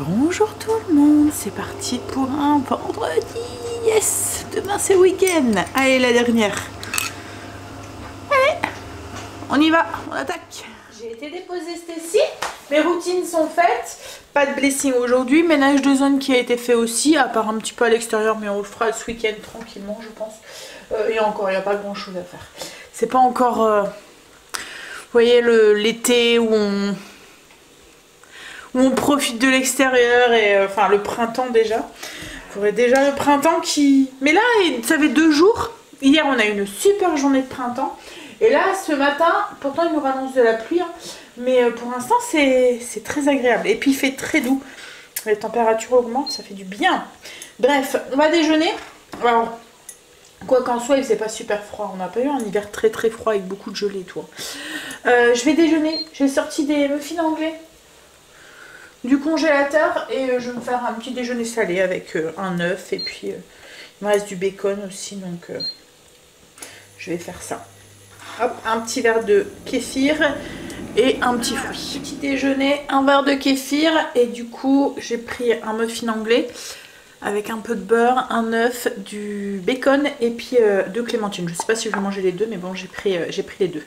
Bonjour tout le monde, c'est parti pour un vendredi. Yes, demain c'est week-end. Allez, la dernière. Allez, on y va, on attaque. J'ai été déposer Stécie, mes routines sont faites. Pas de blessing aujourd'hui, ménage de zone qui a été fait aussi, à part un petit peu à l'extérieur, mais on le fera ce week-end tranquillement je pense. Et encore, il n'y a pas grand chose à faire. C'est pas encore, vous voyez, l'été où on profite de l'extérieur et enfin le printemps déjà. Il faudrait déjà le printemps qui... Mais là, ça fait 2 jours. Hier, on a eu une super journée de printemps. Et là, ce matin, pourtant, il nous annonce de la pluie. Hein, mais pour l'instant, c'est très agréable. Et puis, il fait très doux. Les températures augmentent, ça fait du bien. Bref, on va déjeuner. Alors, quoi qu'en soit, il faisait pas super froid. On n'a pas eu un hiver très très froid avec beaucoup de gelée et tout. Je vais déjeuner. J'ai sorti des muffins anglais du congélateur et je vais me faire un petit déjeuner salé avec un œuf et puis il me reste du bacon aussi, donc je vais faire ça. Hop, un petit verre de kéfir et un petit fruit. Petit déjeuner, un verre de kéfir et du coup j'ai pris un muffin anglais avec un peu de beurre, un œuf, du bacon et puis 2 clémentines. Je sais pas si je vais manger les deux, mais bon, j'ai pris les deux.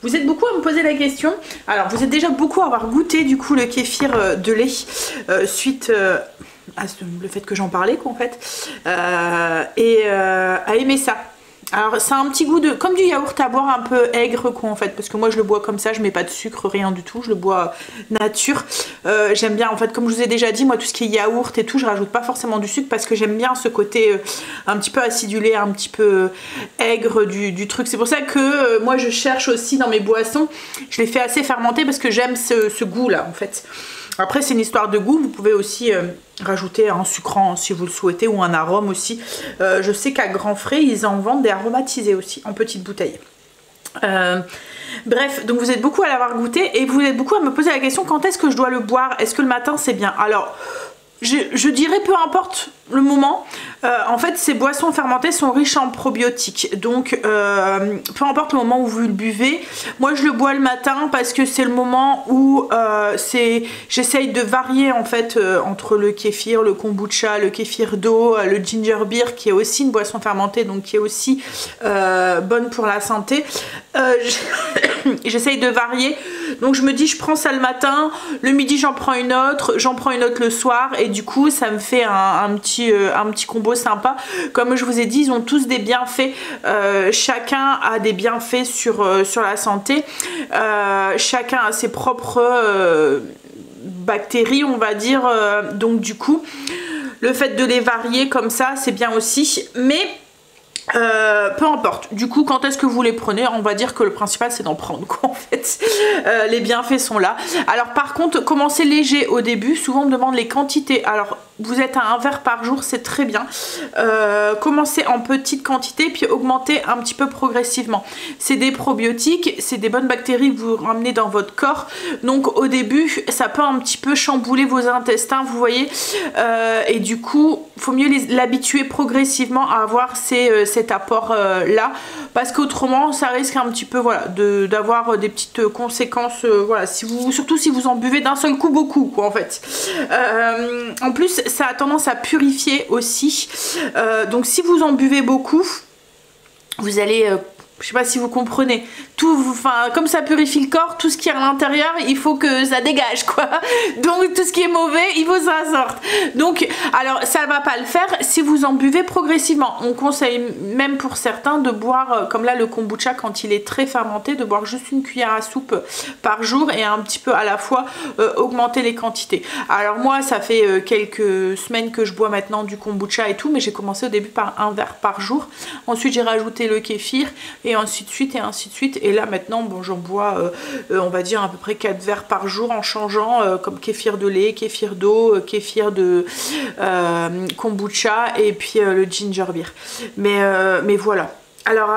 Vous êtes beaucoup à me poser la question. Alors, vous êtes déjà beaucoup à avoir goûté du coup le kéfir de lait suite à le fait que j'en parlais quoi en fait. Et à aimer ça. Alors ça a un petit goût de comme du yaourt à boire un peu aigre quoi en fait, parce que moi je le bois comme ça, je mets pas de sucre, rien du tout, je le bois nature. J'aime bien en fait, comme je vous ai déjà dit, moi tout ce qui est yaourt et tout, je rajoute pas forcément du sucre parce que j'aime bien ce côté un petit peu acidulé, un petit peu aigre du truc. C'est pour ça que moi je cherche aussi dans mes boissons, je les fais assez fermenter parce que j'aime ce goût là en fait. Après c'est une histoire de goût, vous pouvez aussi rajouter un sucrant si vous le souhaitez ou un arôme aussi. Je sais qu'à Grand Frais ils en vendent des aromatisés aussi en petites bouteilles. Bref, donc vous êtes beaucoup à l'avoir goûté et vous êtes beaucoup à me poser la question quand est-ce que je dois le boire, est-ce que le matin c'est bien? Alors je dirais peu importe le moment. En fait ces boissons fermentées sont riches en probiotiques, donc peu importe le moment où vous le buvez. Moi je le bois le matin parce que c'est le moment où j'essaye de varier en fait entre le kéfir, le kombucha, le kéfir d'eau, le ginger beer qui est aussi une boisson fermentée, donc qui est aussi bonne pour la santé. J'essaye de varier, donc je me dis je prends ça le matin, le midi j'en prends une autre le soir et du coup ça me fait un petit combo sympa. Comme je vous ai dit, ils ont tous des bienfaits, chacun a des bienfaits sur la santé, chacun a ses propres bactéries on va dire, donc du coup le fait de les varier comme ça c'est bien aussi, mais peu importe, du coup quand est-ce que vous les prenez, on va dire que le principal c'est d'en prendre quoi en fait. Les bienfaits sont là. Alors par contre commencez léger au début, souvent on me demande les quantités. Alors vous êtes à 1 verre par jour, c'est très bien. Commencez en petite quantité puis augmentez un petit peu progressivement. C'est des probiotiques, c'est des bonnes bactéries que vous ramenez dans votre corps, donc au début ça peut un petit peu chambouler vos intestins, vous voyez, et du coup il faut mieux l'habituer progressivement à avoir cet apport là, parce qu'autrement ça risque un petit peu voilà d'avoir des petites conséquences, voilà, surtout si vous en buvez d'un seul coup beaucoup quoi en fait. En plus ça a tendance à purifier aussi, donc si vous en buvez beaucoup vous allez je sais pas si vous comprenez, enfin comme ça purifie le corps, tout ce qui est à l'intérieur il faut que ça dégage quoi, donc tout ce qui est mauvais il faut que ça sorte. Donc alors ça va pas le faire si vous en buvez progressivement. On conseille même pour certains de boire comme là le kombucha quand il est très fermenté, de boire juste une cuillère à soupe par jour et un petit peu à la fois augmenter les quantités. Alors moi ça fait quelques semaines que je bois maintenant du kombucha et tout, mais j'ai commencé au début par 1 verre par jour, ensuite j'ai rajouté le kéfir et ainsi de suite et ainsi de suite, et là maintenant bon j'en bois on va dire à peu près 4 verres par jour en changeant comme kéfir de lait, kéfir d'eau, kéfir de kombucha et puis le ginger beer, mais voilà. Alors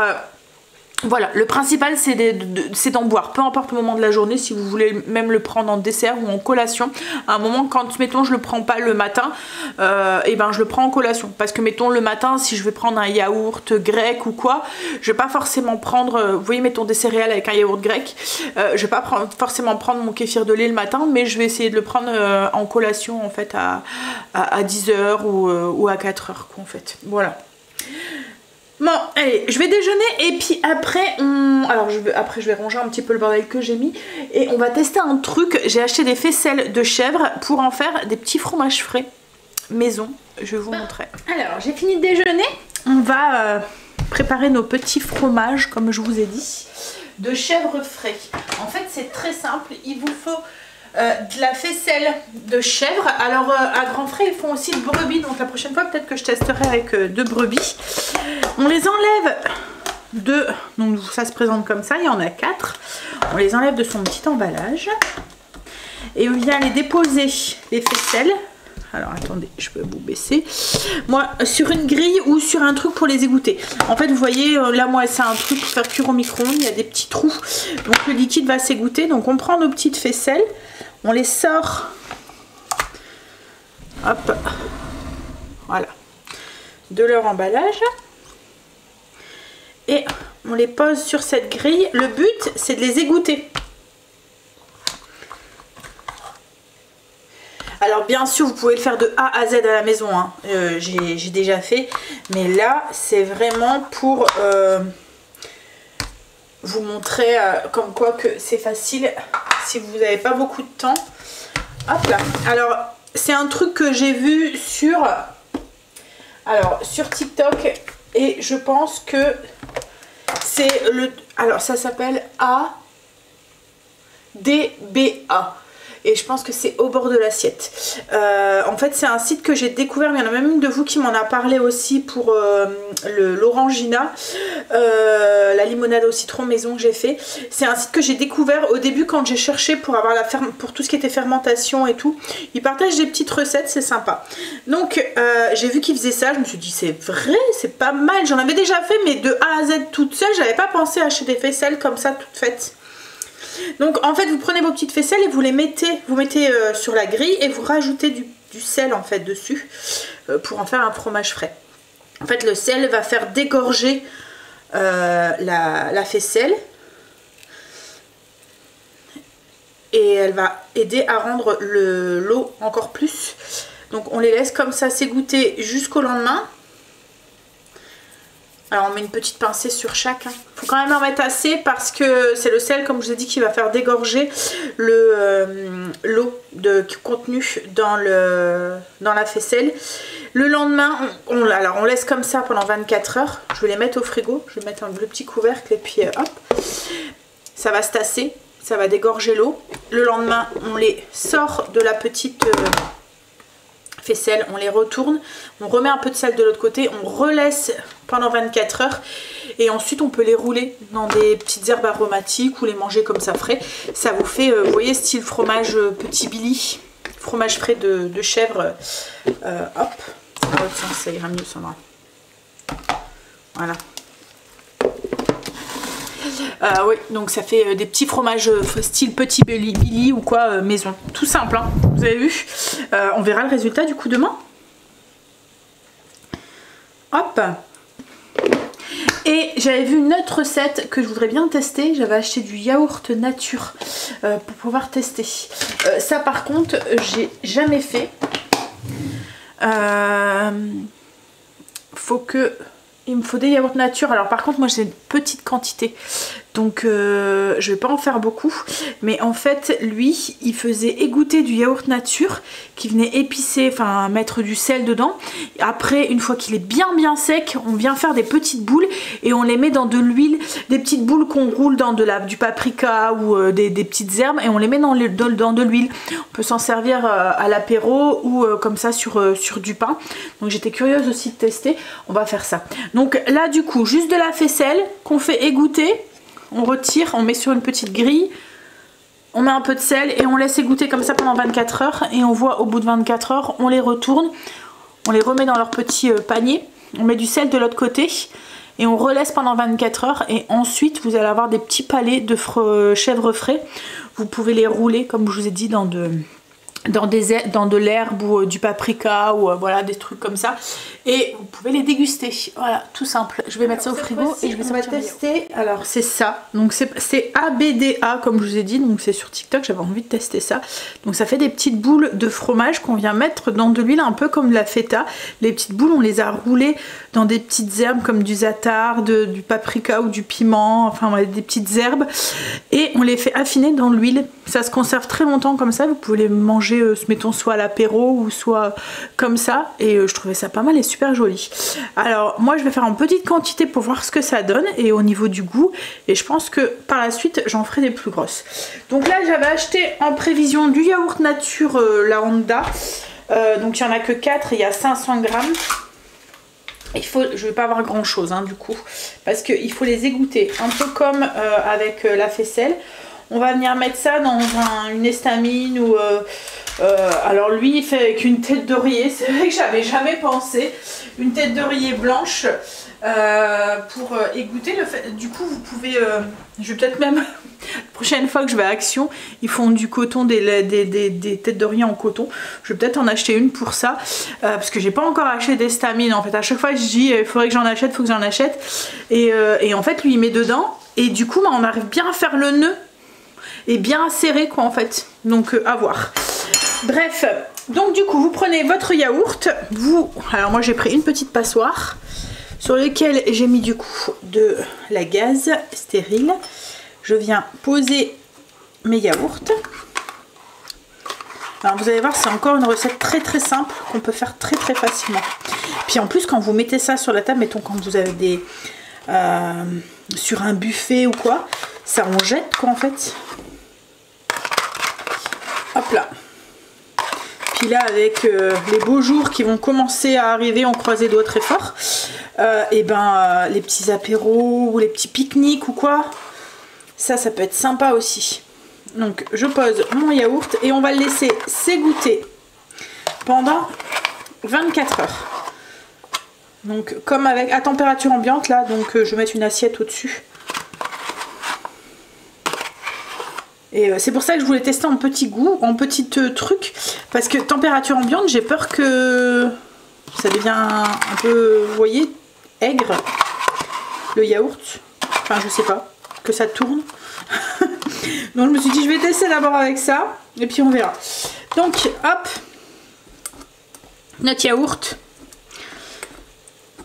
Voilà, le principal c'est d'en boire, peu importe le moment de la journée, si vous voulez même le prendre en dessert ou en collation. À un moment, quand mettons je le prends pas le matin, et ben je le prends en collation. Parce que mettons le matin, si je vais prendre un yaourt grec ou quoi, je vais pas forcément prendre, vous voyez mettons des céréales avec un yaourt grec, je vais pas forcément prendre mon kéfir de lait le matin, mais je vais essayer de le prendre en collation en fait à 10h ou à 4h quoi en fait, voilà. Bon, allez, je vais déjeuner et puis après, je vais ranger un petit peu le bordel que j'ai mis et on va tester un truc. J'ai acheté des faisselles de chèvre pour en faire des petits fromages frais maison. Je vais vous montrer. Alors, j'ai fini de déjeuner. On va préparer nos petits fromages, comme je vous ai dit, de chèvre frais. En fait, c'est très simple. Il vous faut de la faisselle de chèvre. Alors à grands frais ils font aussi de brebis, donc la prochaine fois peut-être que je testerai avec deux brebis. On les enlève donc ça se présente comme ça, il y en a 4. On les enlève de son petit emballage et on vient les déposer, les faisselles. Alors attendez, je peux vous baisser. Moi, sur une grille ou sur un truc pour les égoutter. En fait, vous voyez, là, moi, c'est un truc pour faire cuire au micro-ondes. Il y a des petits trous. Donc, le liquide va s'égoutter. Donc, on prend nos petites faisselles. On les sort. Hop. Voilà. De leur emballage. Et on les pose sur cette grille. Le but, c'est de les égoutter. Alors bien sûr vous pouvez le faire de A à Z à la maison, hein. J'ai déjà fait, mais là c'est vraiment pour vous montrer comme quoi que c'est facile si vous n'avez pas beaucoup de temps. Hop là. Alors c'est un truc que j'ai vu sur TikTok et je pense que c'est alors ça s'appelle ADBA. Et je pense que c'est au bord de l'assiette. En fait, c'est un site que j'ai découvert. Il y en a même une de vous qui m'en a parlé aussi pour l'orangina. La limonade au citron maison que j'ai fait. C'est un site que j'ai découvert au début quand j'ai cherché pour avoir pour tout ce qui était fermentation et tout. Ils partagent des petites recettes, c'est sympa. Donc, j'ai vu qu'ils faisaient ça. Je me suis dit, c'est vrai, c'est pas mal. J'en avais déjà fait, mais de A à Z toute seule. J'avais pas pensé à acheter des faisselles comme ça, toutes faites. Donc en fait vous prenez vos petites faisselles et vous les mettez, sur la grille et vous rajoutez du sel en fait dessus pour en faire un fromage frais. En fait le sel va faire dégorger la faisselle et elle va aider à rendre l'eau encore plus. Donc on les laisse comme ça s'égoutter jusqu'au lendemain. Alors on met une petite pincée sur chaque. Faut quand même en mettre assez parce que c'est le sel, comme je vous ai dit, qui va faire dégorger l'eau contenue dans la faisselle. Le lendemain, on laisse comme ça pendant 24 heures. Je vais les mettre au frigo. Je vais mettre le petit couvercle et puis hop. Ça va se tasser, ça va dégorger l'eau. Le lendemain, on les sort de la petite faisselle, on les retourne, on remet un peu de sel de l'autre côté, on relaisse pendant 24 heures et ensuite on peut les rouler dans des petites herbes aromatiques ou les manger comme ça frais. Ça vous fait, vous voyez, style fromage petit Billy, fromage frais de chèvre. Hop, dans l'autre sens, ça ira mieux, Sandra. Voilà. Oui, donc ça fait des petits fromages style petit Billy ou quoi, maison. Tout simple, hein, vous avez vu. On verra le résultat du coup demain. Hop. Et j'avais vu une autre recette que je voudrais bien tester. J'avais acheté du yaourt nature pour pouvoir tester. Ça par contre, j'ai jamais fait. Il me faut des yaourts nature. Alors par contre moi j'ai une petite quantité. Donc je vais pas en faire beaucoup. Mais en fait lui il faisait égoutter du yaourt nature qui venait épicer, enfin mettre du sel dedans. Après une fois qu'il est bien sec, on vient faire des petites boules et on les met dans de l'huile. Des petites boules qu'on roule dans du paprika ou des petites herbes et on les met dans de l'huile. On peut s'en servir à l'apéro ou comme ça sur du pain. Donc j'étais curieuse aussi de tester. On va faire ça. Donc là du coup juste de la faisselle qu'on fait égoutter. On retire, on met sur une petite grille, on met un peu de sel et on laisse égoutter comme ça pendant 24 heures. Et on voit au bout de 24 heures, on les retourne, on les remet dans leur petit panier, on met du sel de l'autre côté et on relaisse pendant 24 heures et ensuite vous allez avoir des petits palets de chèvre frais. Vous pouvez les rouler comme je vous ai dit dans de l'herbe ou du paprika ou voilà des trucs comme ça et vous pouvez les déguster. Voilà, tout simple. Je vais mettre ça au frigo et je vais tester. Alors c'est ça, donc c'est ABDA comme je vous ai dit, donc c'est sur TikTok, j'avais envie de tester ça. Donc ça fait des petites boules de fromage qu'on vient mettre dans de l'huile un peu comme de la feta. Les petites boules on les a roulées dans des petites herbes comme du zatar, du paprika ou du piment, enfin voilà, des petites herbes et on les fait affiner dans l'huile. Ça se conserve très longtemps comme ça, vous pouvez les manger mettons soit à l'apéro ou soit comme ça et je trouvais ça pas mal et super joli. Alors moi je vais faire en petite quantité pour voir ce que ça donne et au niveau du goût et je pense que par la suite j'en ferai des plus grosses. Donc là j'avais acheté en prévision du yaourt nature la Honda, donc il n'y en a que 4 et il y a 500 grammes. Je vais pas avoir grand chose du coup parce qu'il faut les égoutter un peu comme avec la faisselle. On va venir mettre ça dans une estamine ou alors lui il fait avec une tête d'oreiller, c'est vrai que j'avais jamais pensé, une tête d'oreiller blanche pour égoutter. Du coup vous pouvez, je vais peut-être même, la prochaine fois que je vais à Action, ils font du coton, des têtes d'oreiller en coton, je vais peut-être en acheter une pour ça, parce que j'ai pas encore acheté d'estamine en fait. À chaque fois je dis il faudrait que j'en achète, faut que j'en achète et en fait lui il met dedans et du coup on arrive bien à faire le nœud et bien serré quoi en fait, donc à voir. Bref, donc du coup vous prenez votre yaourt, alors moi j'ai pris une petite passoire sur laquelle j'ai mis du coup de la gaze stérile. Je viens poser mes yaourts. Alors vous allez voir, c'est encore une recette très très simple qu'on peut faire très très facilement. Puis en plus quand vous mettez ça sur la table, mettons quand vous avez des sur un buffet ou quoi, ça en jette quoi en fait. Hop là. Puis là avec les beaux jours qui vont commencer à arriver, on croise les doigts très fort, et les petits apéros ou les petits pique-niques ou quoi, ça peut être sympa aussi. Donc je pose mon yaourt et on va le laisser s'égoutter pendant 24 heures. Donc comme à température ambiante là, donc je vais mettre une assiette au-dessus. Et c'est pour ça que je voulais tester en petit goût, en petit truc, parce que température ambiante, j'ai peur que ça devienne un peu, vous voyez, aigre, le yaourt. Enfin, je sais pas, que ça tourne. Donc je me suis dit, je vais tester d'abord avec ça, et puis on verra. Donc, hop, notre yaourt.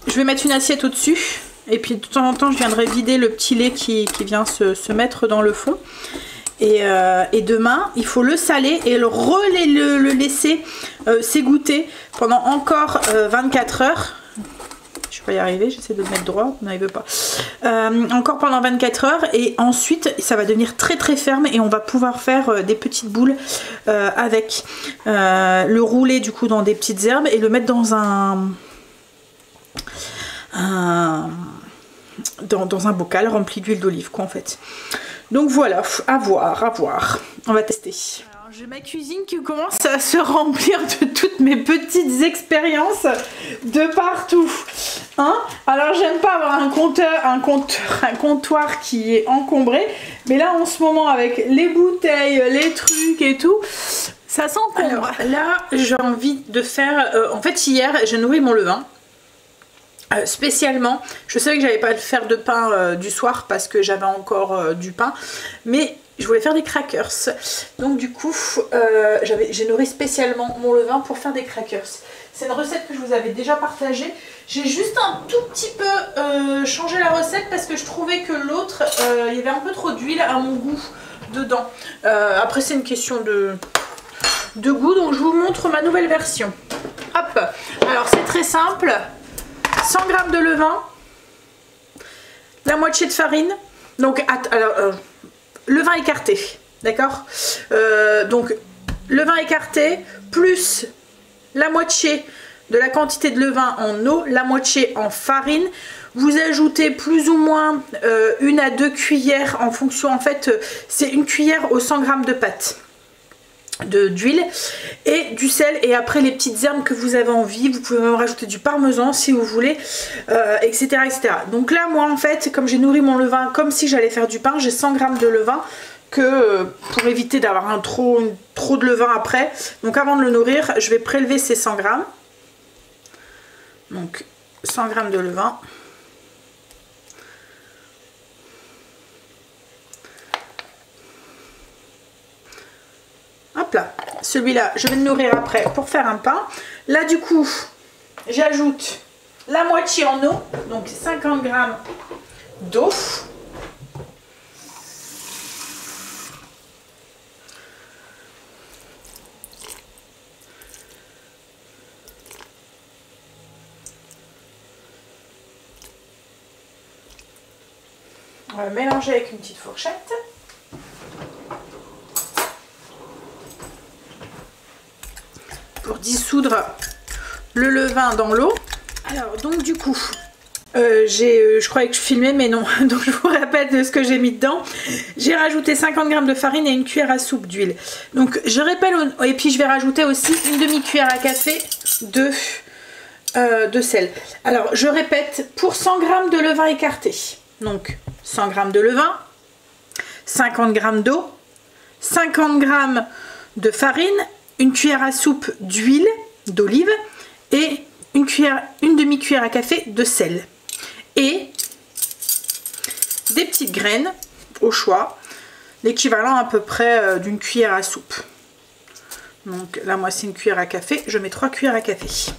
Je vais mettre une assiette au-dessus, et puis de temps en temps, je viendrai vider le petit lait qui vient se mettre dans le fond. Et demain il faut le saler et le laisser s'égoutter pendant encore 24 heures. Je vais pas y arriver, j'essaie de le mettre droit, non il veut pas. Encore pendant 24 heures et ensuite ça va devenir très très ferme et on va pouvoir faire des petites boules avec le rouler du coup dans des petites herbes et le mettre dans dans un bocal rempli d'huile d'olive quoi en fait. Donc voilà, à voir, on va tester. Alors j'ai ma cuisine qui commence à se remplir de toutes mes petites expériences de partout. Alors j'aime pas avoir un comptoir qui est encombré, mais là en ce moment avec les bouteilles, les trucs et tout, ça s'encombre. Là j'ai envie de faire, en fait hier j'ai nourri mon levain. Spécialement, je savais que j'allais pas faire de pain du soir parce que j'avais encore du pain, mais je voulais faire des crackers. Donc du coup, j'ai nourri spécialement mon levain pour faire des crackers. C'est une recette que je vous avais déjà partagée. J'ai juste un tout petit peu changé la recette parce que je trouvais que l'autre, il y avait un peu trop d'huile à mon goût dedans. Après c'est une question de goût, donc je vous montre ma nouvelle version. Hop, alors c'est très simple. 100 g de levain, la moitié de farine, donc levain écarté, d'accord, donc levain écarté plus la moitié de la quantité de levain en eau, la moitié en farine. Vous ajoutez plus ou moins 1 à 2 cuillères en fonction, en fait c'est une cuillère aux 100 g de pâte. d'huile et du sel, et après les petites herbes que vous avez envie, vous pouvez même rajouter du parmesan si vous voulez, etc., etc. Donc là moi en fait, comme j'ai nourri mon levain comme si j'allais faire du pain, j'ai 100 g de levain que pour éviter d'avoir trop de levain après. Donc avant de le nourrir, je vais prélever ces 100 g. Donc 100 g de levain. Hop là, celui-là, je vais le nourrir après pour faire un pain. Là, du coup, j'ajoute la moitié en eau, donc 50 g d'eau. On va mélanger avec une petite fourchette. Pour dissoudre le levain dans l'eau. Alors donc du coup je croyais que je filmais mais non, donc je vous répète ce que j'ai mis dedans. J'ai rajouté 50 g de farine et une cuillère à soupe d'huile. Donc je répète, et puis je vais rajouter aussi une demi-cuillère à café de sel. Alors je répète, pour 100 g de levain écarté, donc 100 g de levain, 50 g d'eau, 50 g de farine, une cuillère à soupe d'huile d'olive et une demi-cuillère à café de sel. Et des petites graines au choix, l'équivalent à peu près d'une cuillère à soupe. Donc là, moi, c'est une cuillère à café. Je mets 3 cuillères à café.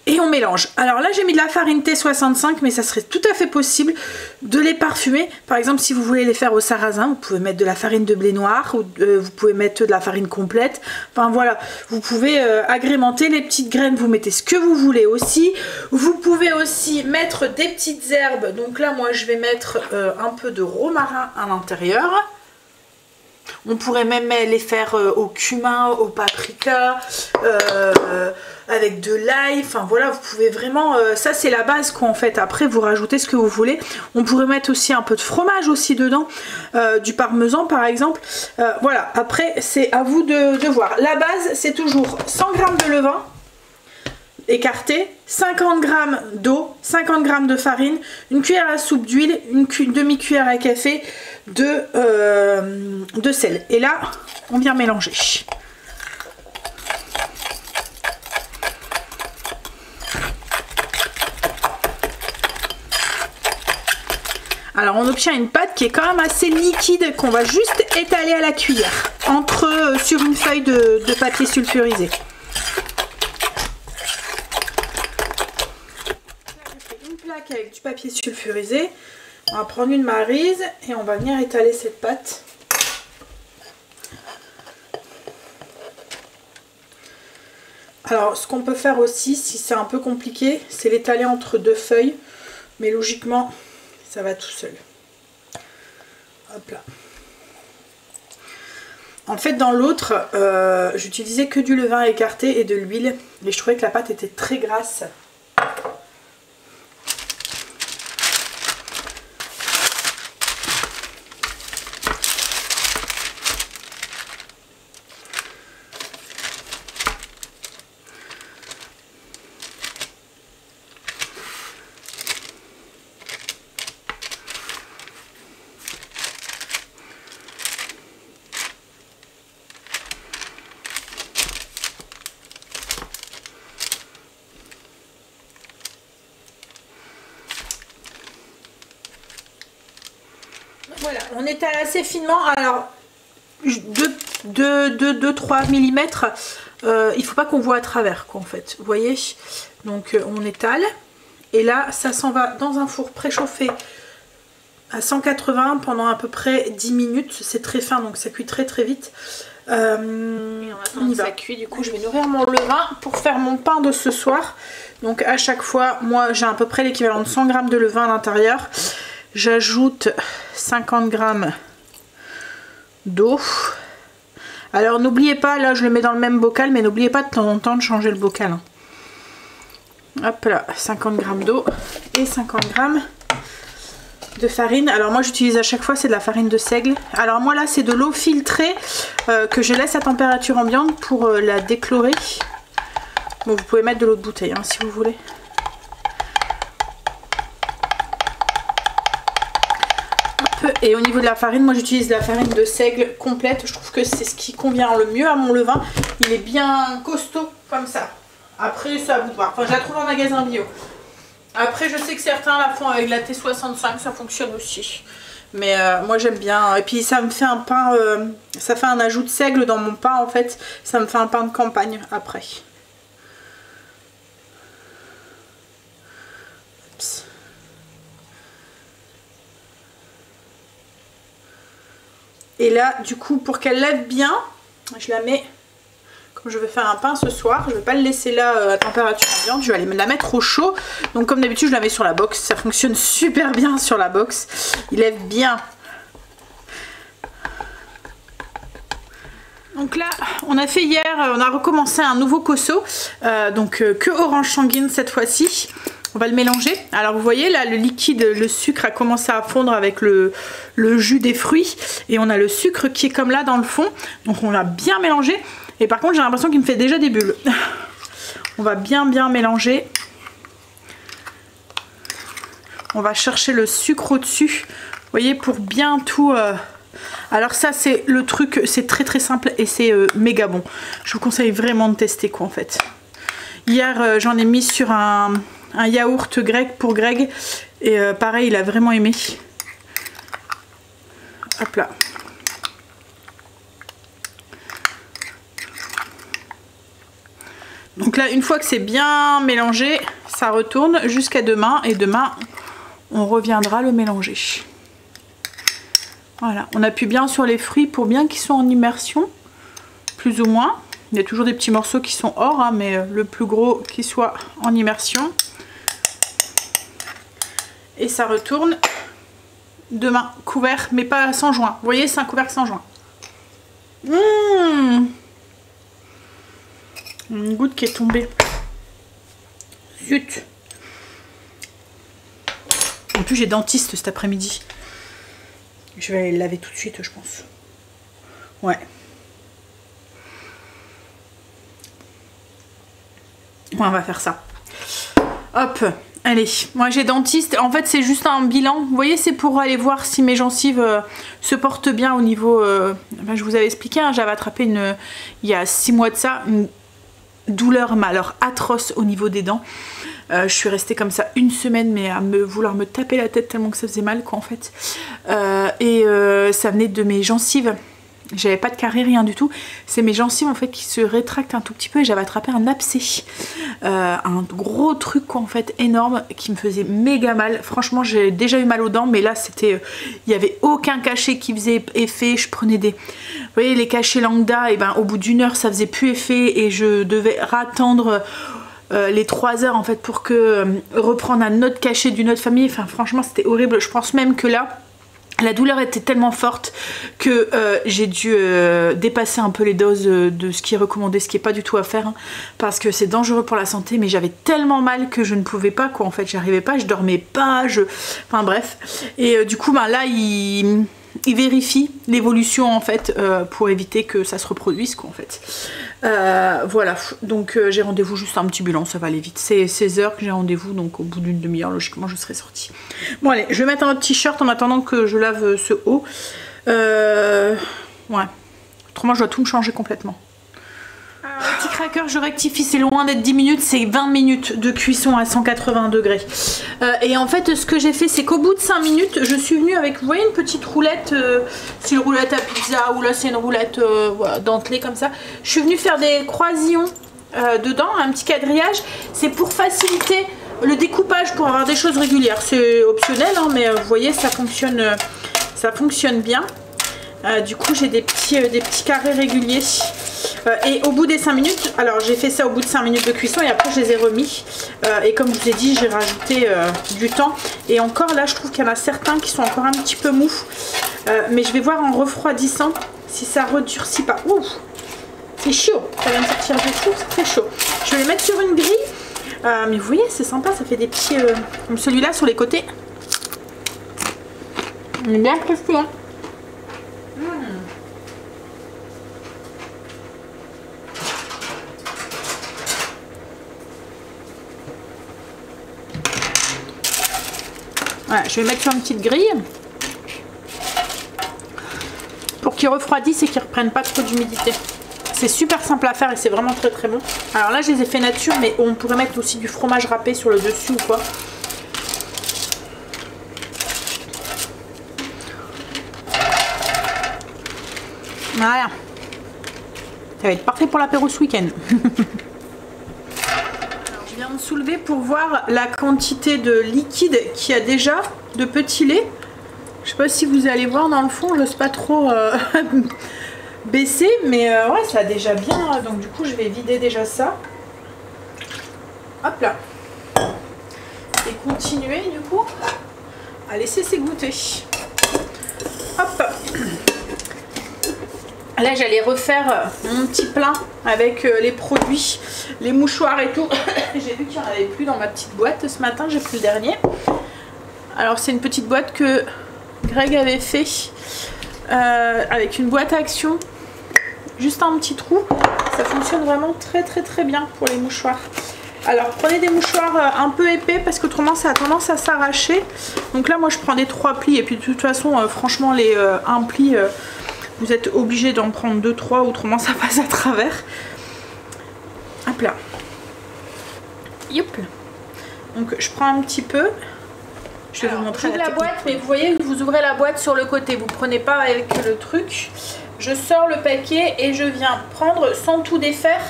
Et on mélange. Alors là, j'ai mis de la farine T65, mais ça serait tout à fait possible de les parfumer. Par exemple, si vous voulez les faire au sarrasin, vous pouvez mettre de la farine de blé noir, ou vous pouvez mettre de la farine complète. Enfin voilà, vous pouvez agrémenter les petites graines, vous mettez ce que vous voulez aussi. Vous pouvez aussi mettre des petites herbes. Donc là, moi, je vais mettre un peu de romarin à l'intérieur. On pourrait même les faire au cumin, au paprika, avec de l'ail. Enfin voilà, vous pouvez vraiment... ça c'est la base quoi en fait. Après vous rajoutez ce que vous voulez. On pourrait mettre aussi un peu de fromage aussi dedans. Du parmesan par exemple. Voilà, après c'est à vous de voir. La base c'est toujours 100 g de levain écarté, 50 g d'eau, 50 g de farine, une cuillère à soupe d'huile, une demi-cuillère à café de sel. Et là, on vient mélanger. Alors on obtient une pâte qui est quand même assez liquide, qu'on va juste étaler à la cuillère, sur une feuille de papier sulfurisé. Avec du papier sulfurisé, on va prendre une maryse et on va venir étaler cette pâte. Alors ce qu'on peut faire aussi, si c'est un peu compliqué, c'est l'étaler entre 2 feuilles, mais logiquement ça va tout seul. Hop là. En fait dans l'autre, j'utilisais que du levain écarté et de l'huile, et je trouvais que la pâte était très grasse. Voilà, on étale assez finement. Alors, 2-3 mm, il faut pas qu'on voit à travers, quoi, en fait. Vous voyez? Donc, on étale. Et là, ça s'en va dans un four préchauffé à 180 pendant à peu près 10 minutes. C'est très fin, donc ça cuit très très vite. Et en attendant que ça cuit, du coup, je vais nourrir mon levain pour faire mon pain de ce soir. Donc, à chaque fois, moi, j'ai à peu près l'équivalent de 100 g de levain à l'intérieur. J'ajoute 50 g d'eau. Alors n'oubliez pas, là je le mets dans le même bocal, mais n'oubliez pas de temps en temps de changer le bocal. Hop là, 50 g d'eau et 50 g de farine. Alors moi j'utilise à chaque fois c'est de la farine de seigle. Alors moi là c'est de l'eau filtrée que je laisse à température ambiante pour la déchlorer. Bon, vous pouvez mettre de l'eau de bouteille hein, si vous voulez. Et au niveau de la farine, moi j'utilise la farine de seigle complète. Je trouve que c'est ce qui convient le mieux à mon levain. Il est bien costaud comme ça. Après ça à vous de voir. Enfin je la trouve en magasin bio. Après je sais que certains la font avec la T65, ça fonctionne aussi. Mais moi j'aime bien. Et puis ça me fait un pain, ça fait un ajout de seigle dans mon pain en fait. Ça me fait un pain de campagne après. Oups. Et là, du coup, pour qu'elle lève bien, je la mets, comme je vais faire un pain ce soir, je ne vais pas le laisser là à température ambiante, je vais aller la mettre au chaud. Donc comme d'habitude, je la mets sur la box, ça fonctionne super bien sur la box, il lève bien. Donc là, on a fait hier, on a recommencé un nouveau cosso, donc que orange sanguine cette fois-ci. On va le mélanger. Alors vous voyez là le liquide, le sucre a commencé à fondre avec le jus des fruits. Et on a le sucre qui est comme là dans le fond. Donc on l'a bien mélangé. Et par contre j'ai l'impression qu'il me fait déjà des bulles. On va bien mélanger. On va chercher le sucre au-dessus. Vous voyez pour bien tout... Alors ça c'est le truc, c'est très simple et c'est méga bon. Je vous conseille vraiment de tester quoi en fait. Hier j'en ai mis sur un yaourt grec pour Greg et pareil il a vraiment aimé. Hop là. Donc là une fois que c'est bien mélangé, ça retourne jusqu'à demain et demain on reviendra le mélanger. Voilà, on appuie bien sur les fruits pour bien qu'ils soient en immersion, plus ou moins. Il y a toujours des petits morceaux qui sont hors, hein, mais le plus gros qui soit en immersion. Et ça retourne demain, couvert, mais pas sans joint. Vous voyez, c'est un couvercle sans joint. Une goutte qui est tombée. Zut. En plus, j'ai dentiste cet après-midi. Je vais aller le laver tout de suite, je pense. Ouais. On va faire ça. Hop. Allez, moi j'ai dentiste, en fait c'est juste un bilan, vous voyez c'est pour aller voir si mes gencives se portent bien au niveau, enfin, je vous avais expliqué, hein, j'avais attrapé il y a 6 mois de ça, une douleur mais alors atroce au niveau des dents. Je suis restée comme ça une semaine mais à vouloir me taper la tête tellement que ça faisait mal quoi en fait. Ça venait de mes gencives. J'avais pas de carie, rien du tout. C'est mes gencives en fait qui se rétractent un tout petit peu et j'avais attrapé un abcès. Un gros truc quoi en fait, énorme, qui me faisait méga mal. Franchement j'ai déjà eu mal aux dents mais là c'était... Il n'y avait aucun cachet qui faisait effet. Je prenais des... Vous voyez les cachets lambda, et ben au bout d'une heure ça faisait plus effet et je devais attendre... les 3 heures en fait pour que reprendre un autre cachet d'une autre famille. Enfin franchement c'était horrible. Je pense même que là la douleur était tellement forte que j'ai dû dépasser un peu les doses de ce qui est recommandé, ce qui est pas du tout à faire hein, parce que c'est dangereux pour la santé, mais j'avais tellement mal que je ne pouvais pas quoi en fait, j'arrivais pas, je dormais pas, enfin bref. Et du coup ben là il vérifie l'évolution en fait pour éviter que ça se reproduise quoi en fait. Voilà, donc j'ai rendez-vous juste un petit bilan, ça va aller vite. C'est 16 h que j'ai rendez-vous, donc au bout d'une demi-heure logiquement je serai sortie. Bon allez, je vais mettre un autre t-shirt en attendant que je lave ce haut. Ouais, autrement je dois tout me changer complètement. Petit cracker, je rectifie, c'est loin d'être 10 minutes, c'est 20 minutes de cuisson à 180 degrés. Et en fait, ce que j'ai fait, c'est qu'au bout de 5 minutes, je suis venue avec, vous voyez, une petite roulette, c'est une roulette à pizza ou là c'est une roulette voilà, dentelée comme ça. Je suis venue faire des croisillons dedans, un petit quadrillage. C'est pour faciliter le découpage, pour avoir des choses régulières. C'est optionnel, hein, mais vous voyez, ça fonctionne bien. Du coup, j'ai des petits carrés réguliers. Et au bout des 5 minutes, alors j'ai fait ça au bout de 5 minutes de cuisson et après je les ai remis. Et comme je vous ai dit, j'ai rajouté du temps. Et encore là, je trouve qu'il y en a certains qui sont encore un petit peu mous. Mais je vais voir en refroidissant si ça redurcit pas. Ouh, c'est chaud. Ça vient de sortir du four, c'est très chaud. Je vais les mettre sur une grille. Mais vous voyez, c'est sympa, ça fait des petits... comme celui-là sur les côtés. Il est bien croustillant. Voilà, je vais mettre sur une petite grille pour qu'ils refroidissent et qu'ils reprennent pas trop d'humidité. C'est super simple à faire et c'est vraiment très très bon. Alors là je les ai fait nature, mais on pourrait mettre aussi du fromage râpé sur le dessus ou quoi. Voilà. Ça va être parfait pour l'apéro ce week-end. Je viens de soulever pour voir la quantité de liquide qu'il y a déjà, de petits laits. Je sais pas si vous allez voir dans le fond, j'ose pas trop baisser, mais ouais, ça a déjà bien. Donc du coup, je vais vider déjà ça. Hop là. Et continuer du coup à laisser s'égoutter. Hop. Là, j'allais refaire mon petit plein avec les produits, les mouchoirs et tout. J'ai vu qu'il n'y en avait plus dans ma petite boîte ce matin, j'ai pris le dernier. Alors, c'est une petite boîte que Greg avait fait avec une boîte à action, juste un petit trou. Ça fonctionne vraiment très très très bien pour les mouchoirs. Alors, prenez des mouchoirs un peu épais parce qu'autrement ça a tendance à s'arracher. Donc là, moi je prends des 3 plis et puis de toute façon, franchement, les 1 pli... vous êtes obligé d'en prendre 2-3, autrement ça passe à travers. Hop là. Yop. Donc je prends un petit peu. Je vais vous montrer la boîte, mais vous voyez, vous ouvrez la boîte sur le côté. Vous prenez pas avec le truc. Je sors le paquet et je viens prendre sans tout défaire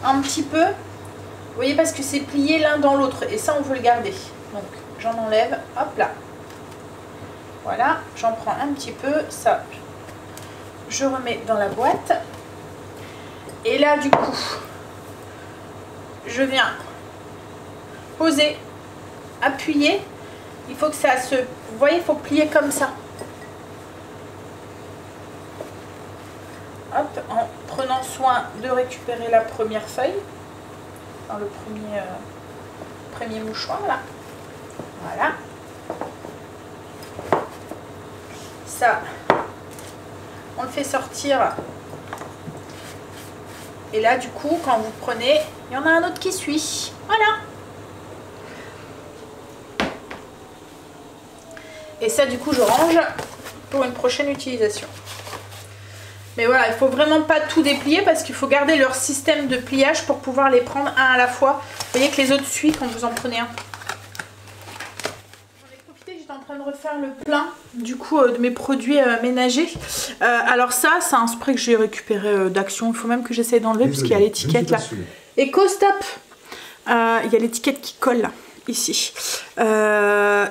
un petit peu. Vous voyez, parce que c'est plié l'un dans l'autre et ça on veut le garder. Donc j'en enlève. Hop là. Voilà. J'en prends un petit peu. Ça. Je remets dans la boîte et là du coup je viens poser, appuyer. Il faut que ça se, vous voyez, il faut plier comme ça. Hop, en prenant soin de récupérer la première feuille dans le premier mouchoir là. Voilà. Ça, on le fait sortir. Et là, du coup, quand vous prenez, il y en a un autre qui suit. Voilà. Et ça, du coup, je range pour une prochaine utilisation. Mais voilà, il faut vraiment pas tout déplier parce qu'il faut garder leur système de pliage pour pouvoir les prendre un à la fois. Vous voyez que les autres suivent quand vous en prenez un. J'étais en train de refaire le plein du coup de mes produits ménagers. Alors ça, c'est un spray que j'ai récupéré d'Action. Il faut même que j'essaye d'enlever parce qu'il y a l'étiquette là. Eco-Stop. Il y a l'étiquette qui colle là, ici.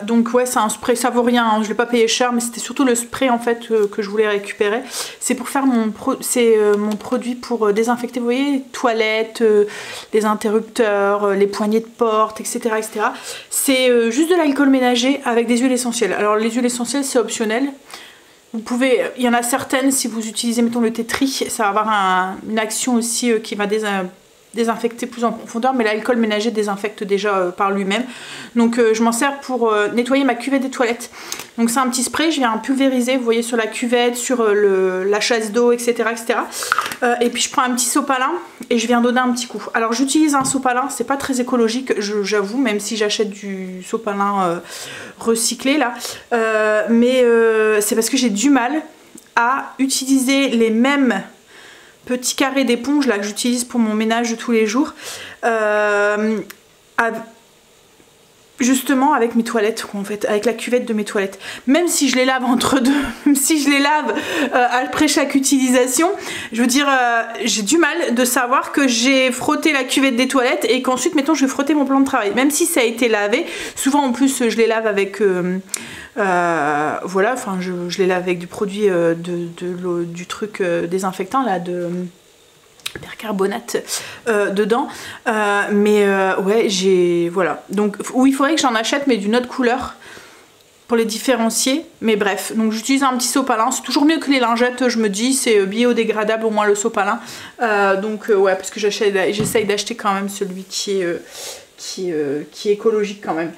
Donc ouais, c'est un spray, ça vaut rien, hein. Je l'ai pas payé cher, mais c'était surtout le spray en fait que je voulais récupérer. C'est pour faire mon produit pour désinfecter, vous voyez, les toilettes, les interrupteurs, les poignées de porte, etc. etc. C'est juste de l'alcool ménager avec des huiles essentielles. Alors les huiles essentielles c'est optionnel. Vous pouvez, il y en a certaines, si vous utilisez mettons le Tetri, ça va avoir une action aussi qui va désinfecter plus en profondeur, mais l'alcool ménager désinfecte déjà par lui-même. Donc je m'en sers pour nettoyer ma cuvette des toilettes. Donc c'est un petit spray, je viens pulvériser, vous voyez, sur la cuvette, sur la chasse d'eau, etc. etc. Et puis je prends un petit sopalin et je viens donner un petit coup. Alors j'utilise un sopalin, c'est pas très écologique, j'avoue, même si j'achète du sopalin recyclé là. Mais c'est parce que j'ai du mal à utiliser les mêmes petits carrés d'éponge là que j'utilise pour mon ménage de tous les jours justement avec mes toilettes en fait, avec la cuvette de mes toilettes, même si je les lave entre deux, même si je les lave après chaque utilisation, je veux dire j'ai du mal de savoir que j'ai frotté la cuvette des toilettes et qu'ensuite mettons je vais frotter mon plan de travail, même si ça a été lavé. Souvent en plus je les lave avec voilà, enfin je les lave avec du produit du truc désinfectant là, de percarbonate dedans, mais ouais, j'ai voilà, donc oui, il faudrait que j'en achète mais d'une autre couleur pour les différencier, mais bref, donc j'utilise un petit sopalin, c'est toujours mieux que les lingettes, je me dis, c'est biodégradable au moins le sopalin, donc ouais, parce que j'essaye d'acheter quand même celui qui qui est écologique quand même.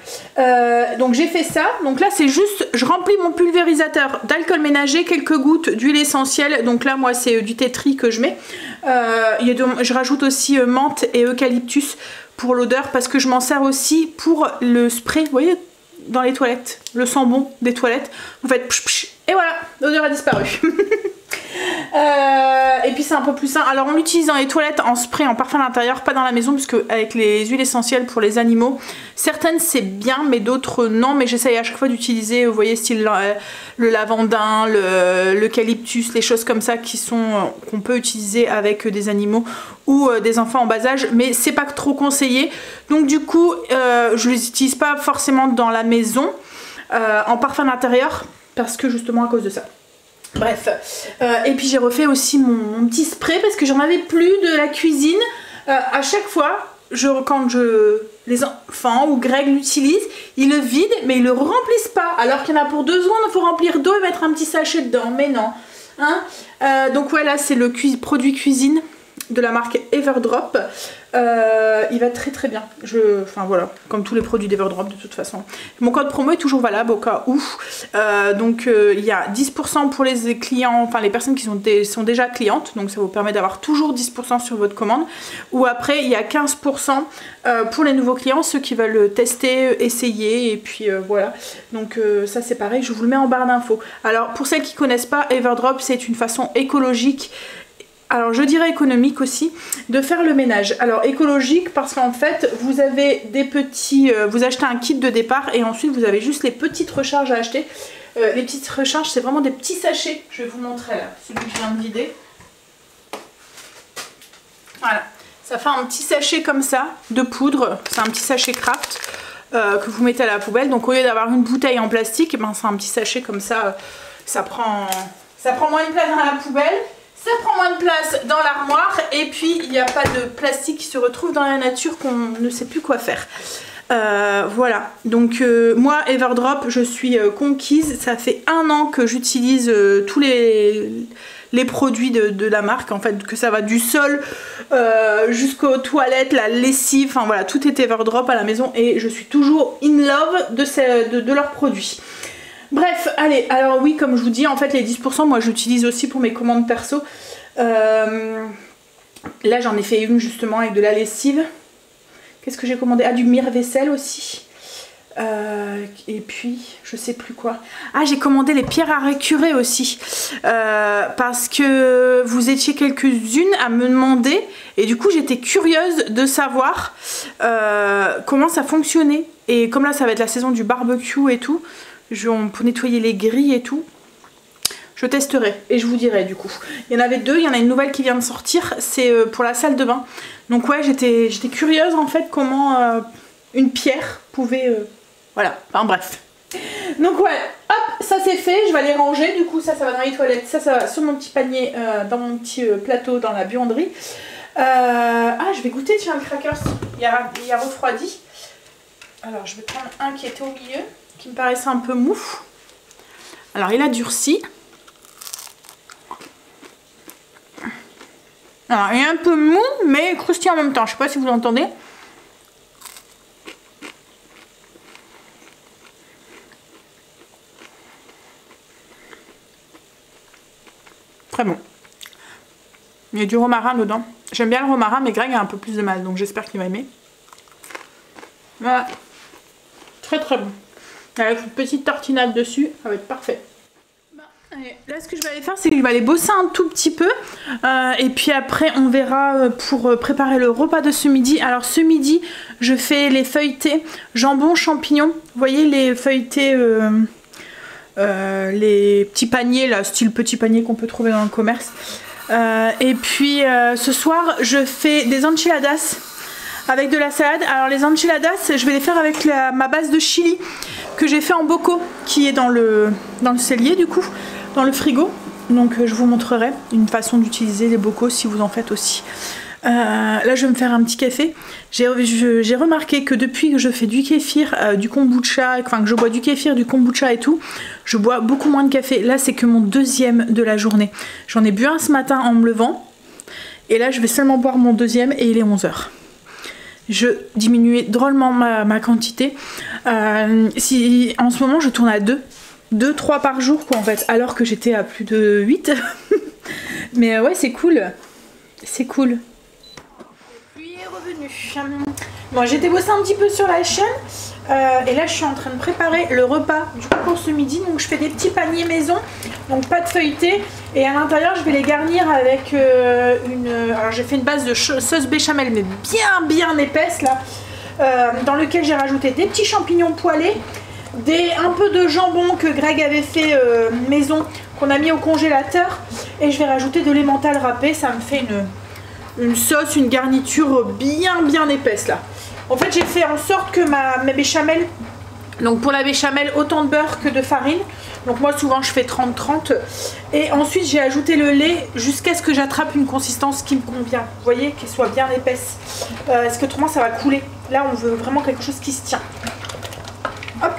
Donc j'ai fait ça. Donc là c'est juste, je remplis mon pulvérisateur d'alcool ménager, quelques gouttes d'huile essentielle. Donc là moi c'est du Tetri que je mets. Je rajoute aussi menthe et eucalyptus pour l'odeur, parce que je m'en sers aussi pour le spray, vous voyez, dans les toilettes, le sambon des toilettes. Vous faites psh, psh, et voilà, l'odeur a disparu. Et puis c'est un peu plus sain. Alors on l'utilise dans les toilettes en spray, en parfum d'intérieur, pas dans la maison, parce que avec les huiles essentielles pour les animaux, certaines c'est bien mais d'autres non. Mais j'essaye à chaque fois d'utiliser, vous voyez, style le lavandin, l'eucalyptus, les choses comme ça qu'on peut utiliser avec des animaux ou des enfants en bas âge, mais c'est pas trop conseillé. Donc du coup je les utilise pas forcément dans la maison en parfum d'intérieur, parce que justement à cause de ça. Bref, et puis j'ai refait aussi mon petit spray parce que j'en avais plus de la cuisine. À chaque fois, quand les enfants ou Greg l'utilisent, ils le vident mais ils le remplissent pas. Alors qu'il y en a pour 2 secondes, il faut remplir d'eau et mettre un petit sachet dedans. Mais non. Hein, donc voilà, c'est le produit cuisine de la marque Everdrop. Il va très très bien. Enfin voilà, comme tous les produits d'Everdrop de toute façon. Mon code promo est toujours valable au cas où. Donc il y a 10% pour les clients, enfin les personnes qui sont déjà clientes. Donc ça vous permet d'avoir toujours 10% sur votre commande. Ou après il y a 15% pour les nouveaux clients, ceux qui veulent tester, essayer. Et puis voilà. Donc ça c'est pareil, je vous le mets en barre d'infos. Alors pour celles qui ne connaissent pas, Everdrop c'est une façon écologique, alors je dirais économique aussi, de faire le ménage. Alors écologique parce qu'en fait vous avez des petits, vous achetez un kit de départ et ensuite vous avez juste les petites recharges à acheter. Les petites recharges c'est vraiment des petits sachets, je vais vous montrer là, celui que je viens de vider. Voilà, ça fait un petit sachet comme ça de poudre, c'est un petit sachet craft que vous mettez à la poubelle. Donc au lieu d'avoir une bouteille en plastique, ben, c'est un petit sachet comme ça, ça prend moins de place dans la poubelle. Ça prend moins de place dans l'armoire et puis il n'y a pas de plastique qui se retrouve dans la nature qu'on ne sait plus quoi faire. Voilà, donc moi Everdrop je suis conquise, ça fait 1 an que j'utilise tous les produits de la marque, en fait, que ça va du sol jusqu'aux toilettes, la lessive, enfin voilà, tout est Everdrop à la maison et je suis toujours in love de leurs produits. Bref, allez, alors oui, comme je vous dis, en fait les 10% moi j'utilise aussi pour mes commandes perso. Là j'en ai fait une justement avec de la lessive. Qu'est-ce que j'ai commandé? Ah, du mire-vaisselle aussi. Et puis je sais plus quoi. Ah, j'ai commandé les pierres à récurer aussi. Parce que vous étiez quelques-unes à me demander. Et du coup j'étais curieuse de savoir comment ça fonctionnait. Et comme là ça va être la saison du barbecue et tout, pour nettoyer les grilles et tout, je testerai et je vous dirai du coup. Il y en avait 2, il y en a une nouvelle qui vient de sortir, c'est pour la salle de bain. Donc ouais, j'étais curieuse en fait comment une pierre pouvait... voilà, enfin bref. Donc ouais, hop, ça c'est fait, je vais aller ranger, du coup ça va dans les toilettes, ça va sur mon petit panier, dans mon petit plateau dans la buanderie. Ah, je vais goûter, tiens, le crackers, il y a refroidi. Alors je vais prendre un qui était au milieu, qui me paraissait un peu mou. Alors il a durci. Alors il est un peu mou mais croustillant en même temps, je sais pas si vous l'entendez. Très bon. Il y a du romarin dedans. J'aime bien le romarin mais Greg a un peu plus de mal, donc j'espère qu'il va aimer. Voilà. Très très bon. Avec une petite tartinade dessus, ça va être parfait. Allez, là ce que je vais aller faire, c'est que je vais aller bosser un tout petit peu. Et puis après on verra pour préparer le repas de ce midi. Alors ce midi, je fais les feuilletés jambon champignon. Vous voyez les feuilletés, les petits paniers là, style petit panier qu'on peut trouver dans le commerce. Et puis ce soir, je fais des enchiladas avec de la salade. Alors les enchiladas, je vais les faire avec ma base de chili que j'ai fait en bocaux, qui est dans le cellier du coup, dans le frigo. Donc je vous montrerai une façon d'utiliser les bocaux si vous en faites aussi. Là je vais me faire un petit café. J'ai remarqué que depuis que je fais du kéfir, du kombucha, enfin que je bois du kéfir, du kombucha et tout, je bois beaucoup moins de café. Là c'est que mon 2e de la journée. J'en ai bu un ce matin en me levant. Et là je vais seulement boire mon 2e et il est 11 h. je diminuais drôlement ma quantité. Si en ce moment je tourne à 2-3 par jour quoi en fait, alors que j'étais à plus de 8. Mais ouais, c'est cool. C'est cool. Lui est revenu. Bon, j'étais bossé un petit peu sur la chaîne. Et là, je suis en train de préparer le repas du coup pour ce midi. Donc, je fais des petits paniers maison. Donc, pâte feuilletée. Et à l'intérieur, je vais les garnir avec alors, j'ai fait une base de sauce béchamel, mais bien épaisse là. Dans lequel j'ai rajouté des petits champignons poêlés. Un peu de jambon que Greg avait fait maison, qu'on a mis au congélateur, et je vais rajouter de l'emmental râpé. Ça me fait une sauce, une garniture bien épaisse là. En fait, j'ai fait en sorte que mes béchamel, donc pour la béchamel autant de beurre que de farine, donc moi souvent je fais 30-30, et ensuite j'ai ajouté le lait jusqu'à ce que j'attrape une consistance qui me convient, vous voyez, qu'elle soit bien épaisse, parce que autrement ça va couler. Là on veut vraiment quelque chose qui se tient. Hop.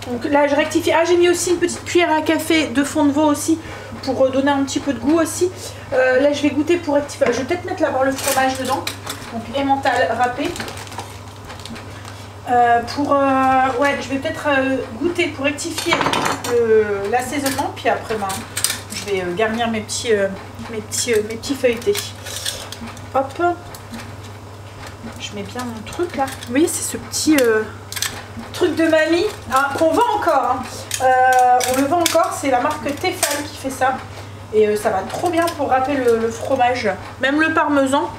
Donc là je rectifie. Ah, j'ai mis aussi une petite cuillère à café de fond de veau aussi pour donner un petit peu de goût aussi. Là je vais goûter pour rectifier. Je vais peut-être mettre d'abord le fromage dedans. Donc emmental râpé. Ouais, je vais peut-être goûter pour rectifier l'assaisonnement. Puis après je vais garnir mes petits feuilletés. Hop. Je mets bien mon truc là. Vous voyez, c'est ce petit truc de mamie qu'on vend encore. On le vend encore, c'est la marque Tefal qui fait ça. Et ça va trop bien pour râper le fromage. Même le parmesan.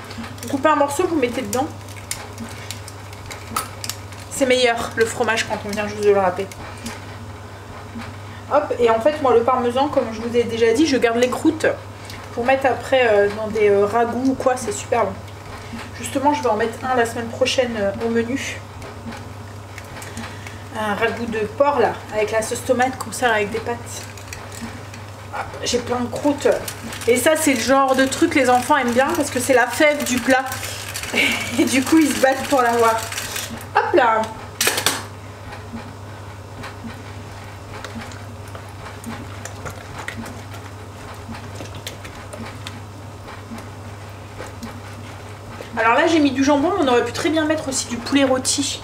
Vous coupez un morceau, vous mettez dedans. C'est meilleur le fromage quand on vient juste de le râper. Hop, et en fait moi le parmesan, comme je vous ai déjà dit, je garde les croûtes pour mettre après dans des ragoûts ou quoi, c'est super bon. Justement, je vais en mettre un la semaine prochaine au menu. Un ragoût de porc là, avec la sauce tomate qu'on sert avec des pâtes. J'ai plein de croûtes. Et ça, c'est le genre de truc les enfants aiment bien parce que c'est la fève du plat. Et du coup, ils se battent pour l'avoir. Hop là! Alors là, j'ai mis du jambon, mais on aurait pu très bien mettre aussi du poulet rôti.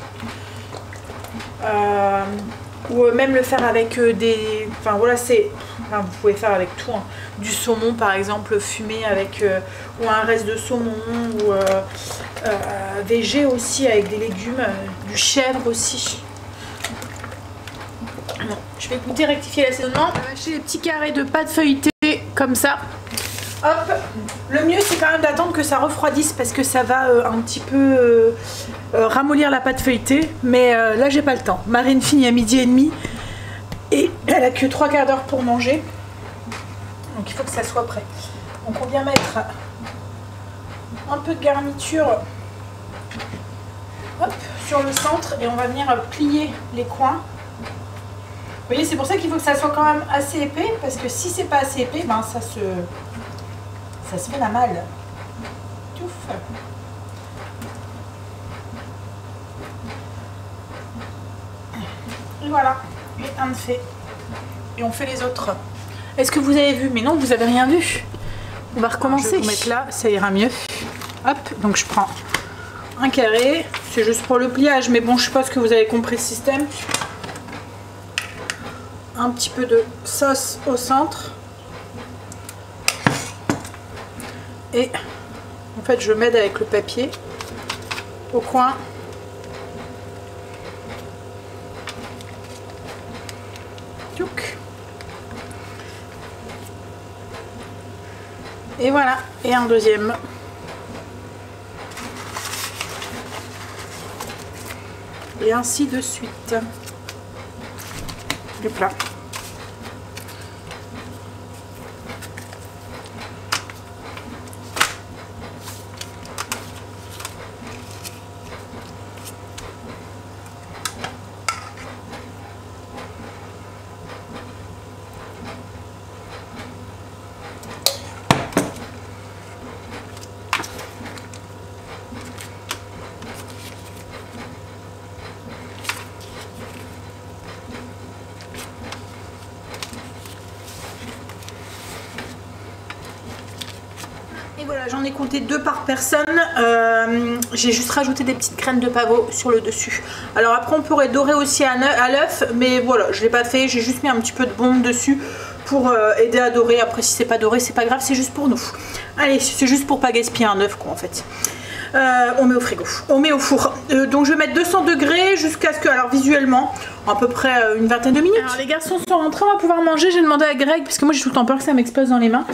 Ou même le faire avec des... Enfin voilà, c'est... Enfin, vous pouvez faire avec tout. Hein. Du saumon par exemple fumé avec... ou un reste de saumon. Ou végé aussi avec des légumes. Du chèvre aussi. Bon, je vais goûter, rectifier l'assaisonnement. J'ai les petits carrés de pâte feuilletée comme ça. Hop, le mieux c'est quand même d'attendre que ça refroidisse parce que ça va un petit peu ramollir la pâte feuilletée. Mais là j'ai pas le temps. Marine finit à 12h30 et elle a que 3/4 d'heure pour manger. Donc il faut que ça soit prêt. Donc on vient mettre un peu de garniture hop, sur le centre et on va venir plier les coins. Vous voyez, c'est pour ça qu'il faut que ça soit quand même assez épais parce que si c'est pas assez épais, ben ça se fait la malle. Touf. Et voilà. Et un de fait. Et on fait les autres. Est-ce que vous avez vu? Mais non, vous avez rien vu. On va recommencer. Je vais vous mettre là, ça ira mieux. Hop, donc je prends un carré. C'est juste pour le pliage, mais bon, je suppose que vous avez compris le système. Un petit peu de sauce au centre. Et en fait je m'aide avec le papier au coin. Et voilà, et un deuxième. Et ainsi de suite. Du plat. Voilà, j'en ai compté 2 par personne. j'ai juste rajouté des petites graines de pavot sur le dessus. Alors après on pourrait dorer aussi à l'œuf, mais voilà, je l'ai pas fait, j'ai juste mis un petit peu de bombe dessus pour aider à dorer. Après si c'est pas doré, c'est pas grave, c'est juste pour nous. Allez, c'est juste pour pas gaspiller un œuf quoi en fait. On met au frigo, on met au four. Donc je vais mettre 200 degrés jusqu'à ce que, alors visuellement, à peu près une vingtaine de minutes. Alors les garçons sont rentrés, on va pouvoir manger. J'ai demandé à Greg, parce que moi j'ai tout le temps peur que ça m'explose dans les mains.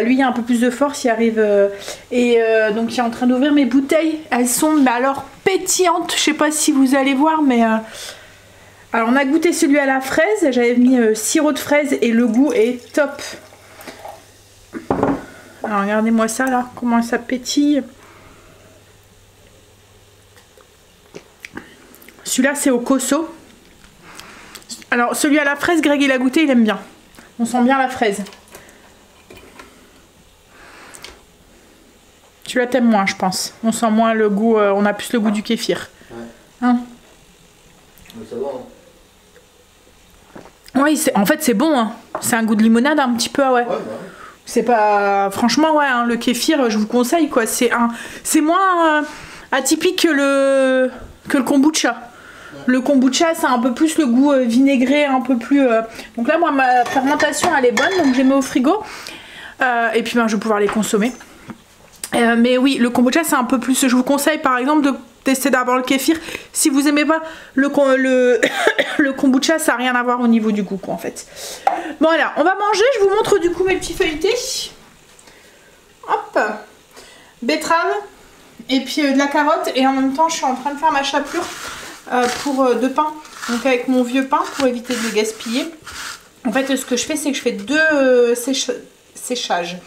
Lui il a un peu plus de force, il arrive. Donc il est en train d'ouvrir mes bouteilles. Elles sont, mais alors pétillantes. Je sais pas si vous allez voir, mais... Alors on a goûté celui à la fraise. J'avais mis sirop de fraise et le goût est top. Alors regardez-moi ça là, comment ça pétille. Celui-là c'est au cosso. Alors celui à la fraise, Greg il a goûté, il aime bien. On sent bien la fraise. Celui-là t'aimes moins je pense. On sent moins le goût, on a plus le goût du kéfir. Ouais. Hein? Ça va, hein. Oui, en fait c'est bon. Hein. C'est un goût de limonade un petit peu, ouais. C'est pas... Franchement, ouais, hein, le kéfir, je vous conseille quoi. C'est moins atypique que le kombucha. Le kombucha, c'est un peu plus le goût vinaigré, un peu plus... Donc là, moi, ma fermentation, elle est bonne, donc je les mets au frigo. Et puis, ben, je vais pouvoir les consommer. Mais oui, le kombucha, c'est un peu plus... Je vous conseille, par exemple, de tester d'abord le kéfir. Si vous aimez pas le kombucha, ça n'a rien à voir au niveau du goût, quoi, en fait. Bon, alors, on va manger. Je vous montre, du coup, mes petits feuilletés. Hop. Betterave. Et puis, de la carotte. Et en même temps, je suis en train de faire ma chapelure. De pain, donc avec mon vieux pain pour éviter de le gaspiller. En fait ce que je fais c'est que je fais deux séchages.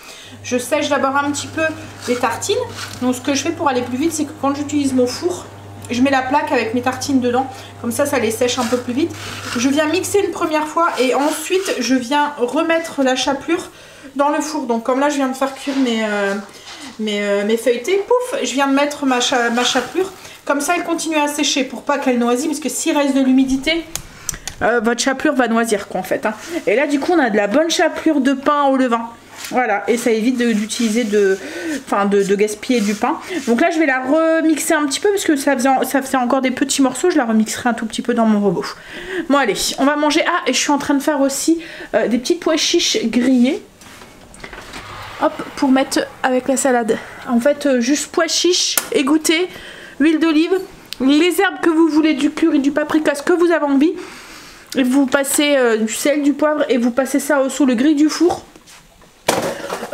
Je sèche d'abord un petit peu les tartines. Donc ce que je fais pour aller plus vite c'est que quand j'utilise mon four, je mets la plaque avec mes tartines dedans, comme ça les sèche un peu plus vite. Je viens mixer une première fois et ensuite je viens remettre la chapelure dans le four. Donc comme là je viens de faire cuire mes feuilletés, pouf, je viens de mettre ma chapelure. Comme ça, elle continue à sécher pour pas qu'elle noisisse, parce que s'il reste de l'humidité, votre chapelure va noisir, quoi, en fait. Hein. Et là, du coup, on a de la bonne chapelure de pain au levain. Voilà, et ça évite d'utiliser de gaspiller du pain. Donc là, je vais la remixer un petit peu, parce que ça faisait encore des petits morceaux. Je la remixerai un tout petit peu dans mon robot. Bon, allez, on va manger. Ah, et je suis en train de faire aussi des petits pois chiches grillés. Hop, pour mettre avec la salade. En fait, juste pois chiches, égouttés. Huile d'olive, les herbes que vous voulez, du curry, du paprika, ce que vous avez envie. Et vous passez du sel, du poivre et vous passez ça sous le grill du four.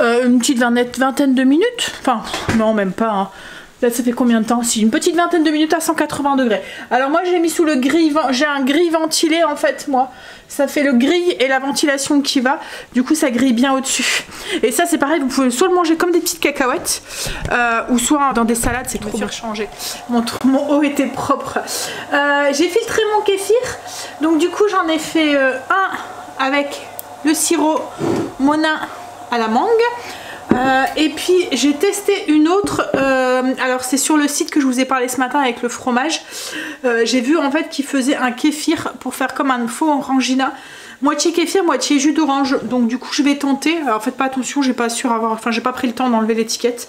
Une petite vingtaine de minutes. Enfin, non, même pas. Hein. Là, ça fait combien de temps? Si, une petite vingtaine de minutes à 180 degrés. Alors moi, j'ai mis sous le grill, j'ai un grill ventilé en fait, moi. Ça fait le grill et la ventilation qui va. Du coup, ça grille bien au-dessus. Et ça, c'est pareil, vous pouvez soit le manger comme des petites cacahuètes, ou soit dans des salades, c'est trop bien changé. Mon eau était propre. J'ai filtré mon kéfir. Donc du coup, j'en ai fait un avec le sirop Monin à la mangue. Et puis j'ai testé une autre, alors c'est sur le site que je vous ai parlé ce matin avec le fromage. J'ai vu en fait qu'ils faisaient un kéfir pour faire comme un faux orangina, moitié kéfir, moitié jus d'orange. Donc du coup je vais tenter. Alors faites pas attention, j'ai pas pris le temps d'enlever l'étiquette.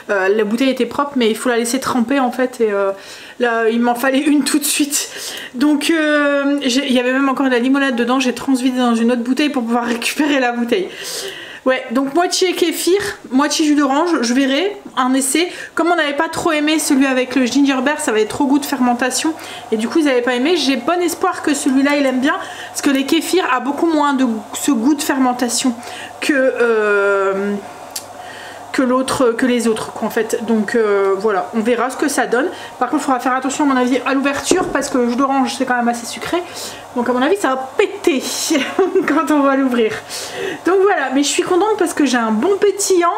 La bouteille était propre mais il faut la laisser tremper en fait et là il m'en fallait une tout de suite. Donc il y avait même encore de la limonade dedans, j'ai transvidé dans une autre bouteille pour pouvoir récupérer la bouteille. Ouais, donc moitié kéfir, moitié jus d'orange, je verrai, un essai. Comme on n'avait pas trop aimé celui avec le gingerbread, ça avait trop goût de fermentation. Et du coup, ils n'avaient pas aimé. J'ai bon espoir que celui-là, il aime bien. Parce que les kéfirs a beaucoup moins de ce goût de fermentation que les autres en fait. Donc voilà, on verra ce que ça donne. Par contre, il faudra faire attention à mon avis à l'ouverture parce que le jus d'orange c'est quand même assez sucré. Donc à mon avis ça va péter quand on va l'ouvrir. Donc voilà, mais je suis contente parce que j'ai un bon pétillant.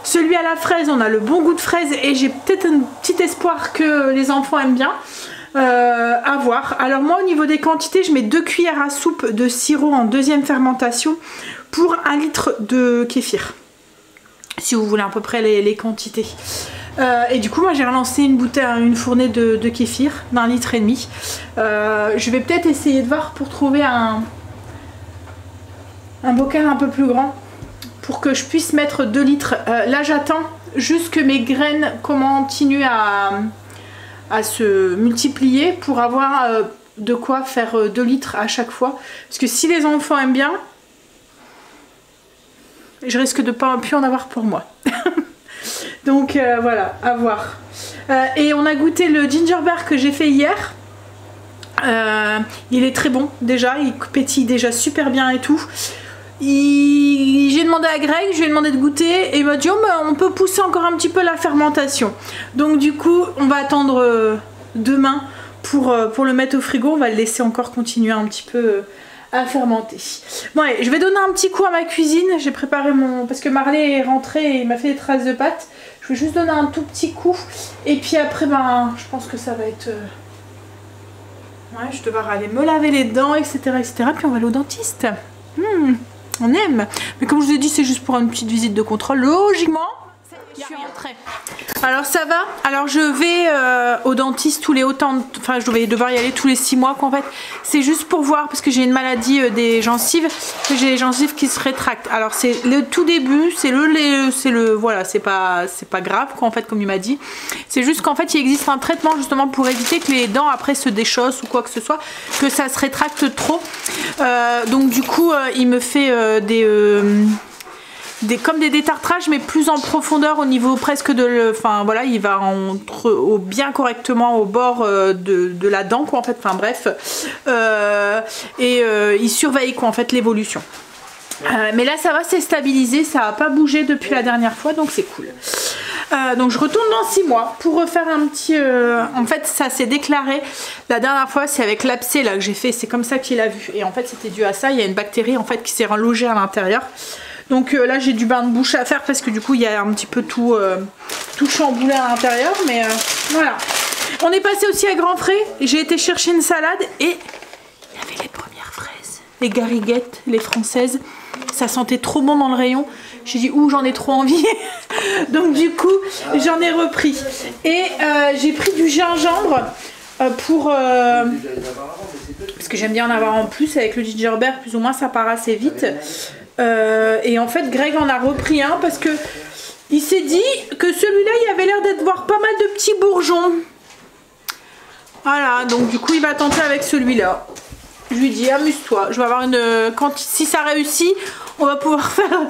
Celui à la fraise, on a le bon goût de fraise et j'ai peut-être un petit espoir que les enfants aiment bien. À voir. Alors moi au niveau des quantités, je mets 2 cuillères à soupe de sirop en deuxième fermentation pour 1 litre de kéfir. Si vous voulez à peu près les quantités. Et du coup moi j'ai relancé une fournée de kéfir d'1,5 litre. Je vais peut-être essayer de voir pour trouver un bocal un peu plus grand pour que je puisse mettre 2 litres. Là j'attends juste que mes graines continuent à se multiplier pour avoir de quoi faire 2 litres à chaque fois. Parce que si les enfants aiment bien, je risque de pas plus en avoir pour moi. Donc voilà, à voir. Et on a goûté le ginger beer que j'ai fait hier. Il est très bon déjà, il pétille déjà super bien et tout. J'ai demandé à Greg, je lui ai demandé de goûter et il m'a dit oh, bah, on peut pousser encore un petit peu la fermentation. Donc du coup on va attendre demain pour le mettre au frigo. On va le laisser encore continuer un petit peu à fermenter. Bon allez, je vais donner un petit coup à ma cuisine. J'ai préparé mon... parce que Marley est rentré et il m'a fait des traces de pâtes. Je vais juste donner un tout petit coup et puis après ben je pense que ça va être... Ouais, je devrais aller me laver les dents, etc. Puis on va aller au dentiste. On aime. Mais comme je vous ai dit, c'est juste pour une petite visite de contrôle. Logiquement, je suis rentrée. Alors ça va. Alors je vais au dentiste tous les autant... Enfin, je vais devoir y aller tous les 6 mois qu'en fait. C'est juste pour voir, parce que j'ai une maladie des gencives. J'ai les gencives qui se rétractent. Alors c'est le tout début, c'est le voilà, c'est pas grave quoi en fait comme il m'a dit. C'est juste qu'en fait il existe un traitement justement pour éviter que les dents après se déchaussent ou quoi que ce soit, que ça se rétracte trop. Donc du coup il me fait comme des détartrages mais plus en profondeur au niveau presque de enfin voilà, il va bien correctement au bord de la dent quoi en fait, enfin bref, il surveille quoi en fait l'évolution. Mais là ça va, c'est stabilisé, ça n'a pas bougé depuis la dernière fois donc c'est cool. Donc je retourne dans 6 mois pour refaire un petit... En fait ça s'est déclaré la dernière fois, c'est avec l'abcès là que j'ai fait, c'est comme ça qu'il a vu. Et en fait c'était dû à ça, il y a une bactérie en fait qui s'est relogée à l'intérieur. Donc là j'ai du bain de bouche à faire parce que du coup il y a un petit peu tout chamboulé à l'intérieur. Mais voilà. On est passé aussi à Grand Frais, j'ai été chercher une salade et il y avait les premières fraises. Les gariguettes, les françaises. Ça sentait trop bon dans le rayon. J'ai dit ouh j'en ai trop envie. Donc du coup j'en ai repris. Et j'ai pris du gingembre pour... parce que j'aime bien en avoir en plus avec le ginger beer, plus ou moins ça part assez vite. Et en fait Greg en a repris un parce que il s'est dit que celui-là il avait l'air d'avoir pas mal de petits bourgeons. Voilà, donc du coup il va tenter avec celui-là. Je lui dis amuse-toi, je vais avoir une... si ça réussit, on va pouvoir faire...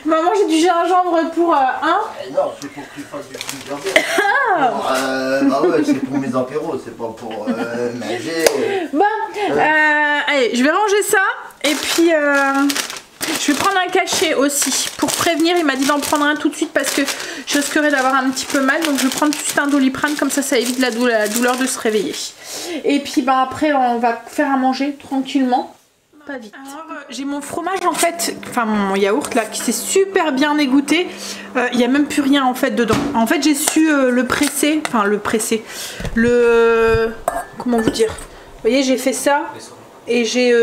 Maman j'ai du gingembre pour un. Non, c'est pour que tu fasses du ginger beer. Ah ouais, c'est pour mes apéros, c'est pas pour manger. Bon, allez, je vais ranger ça et puis... je vais prendre un cachet aussi pour prévenir. Il m'a dit d'en prendre un tout de suite parce que je risquerais d'avoir un petit peu mal. Donc je vais prendre juste un Doliprane, comme ça évite la douleur de se réveiller. Et puis ben, après on va faire à manger tranquillement. Pas vite. Alors j'ai mon fromage en fait, enfin mon yaourt là qui s'est super bien égoutté. Il n'y a même plus rien en fait dedans. En fait j'ai su le presser. Enfin le presser. Comment vous dire? Vous voyez j'ai fait ça. Et j'ai...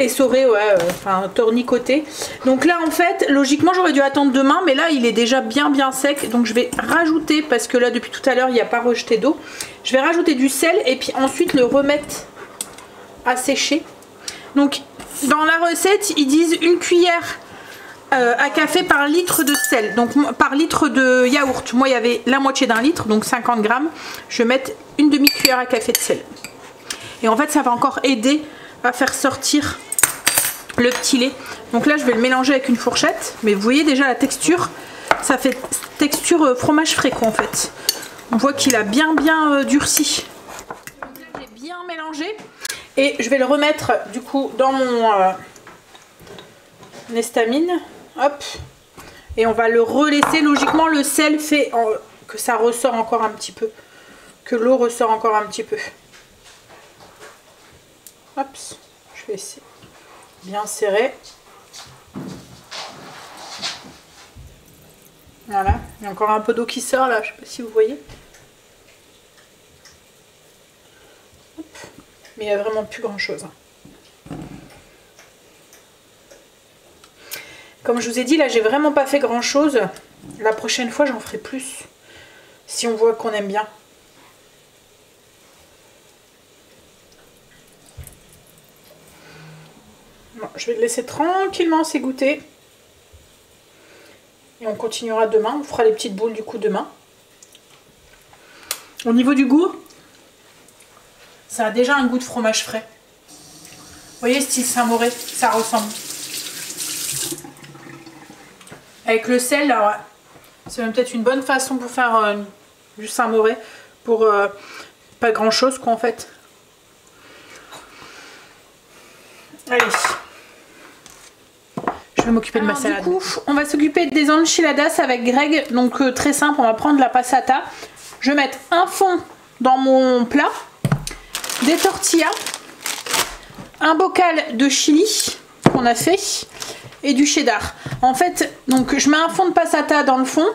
essoré, ouais, enfin tournicoté. Donc là en fait logiquement j'aurais dû attendre demain, mais là il est déjà bien sec, donc je vais rajouter, parce que là depuis tout à l'heure il n'y a pas rejeté d'eau, je vais rajouter du sel et puis ensuite le remettre à sécher. Donc dans la recette ils disent 1 cuillère à café par litre de sel, donc par litre de yaourt. Moi il y avait la moitié d'un litre, donc 50 grammes, je vais mettre 1 demi-cuillère à café de sel. Et en fait ça va encore aider à faire sortir le petit lait. Donc là je vais le mélanger avec une fourchette, mais vous voyez déjà la texture, ça fait texture fromage frais quoi en fait. On voit qu'il a bien durci. Donc là j'ai bien mélangé et je vais le remettre du coup dans mon estamine. Hop. Et on va le relaisser. Logiquement le sel fait que ça ressort encore un petit peu, que l'eau ressort encore un petit peu. Hop, je vais essayer bien serrer. Voilà, il y a encore un peu d'eau qui sort là, je sais pas si vous voyez. Hop. Mais il n'y a vraiment plus grand chose. Comme je vous ai dit, là j'ai vraiment pas fait grand chose. La prochaine fois j'en ferai plus. Si on voit qu'on aime bien. Bon, je vais le laisser tranquillement s'égoutter. Et on continuera demain. On fera les petites boules du coup demain. Au niveau du goût, ça a déjà un goût de fromage frais. Vous voyez, style Saint-Mauré, ça ressemble. Avec le sel, là, ouais. C'est même peut-être une bonne façon pour faire du Saint-Mauré. Pour pas grand chose, quoi, en fait. Allez. Je vais m'occuper de ma salade. Du coup, on va s'occuper des enchiladas avec Greg. Donc, très simple, on va prendre la passata. Je vais mettre un fond dans mon plat, des tortillas, un bocal de chili qu'on a fait et du cheddar. En fait, donc je mets un fond de passata dans le fond.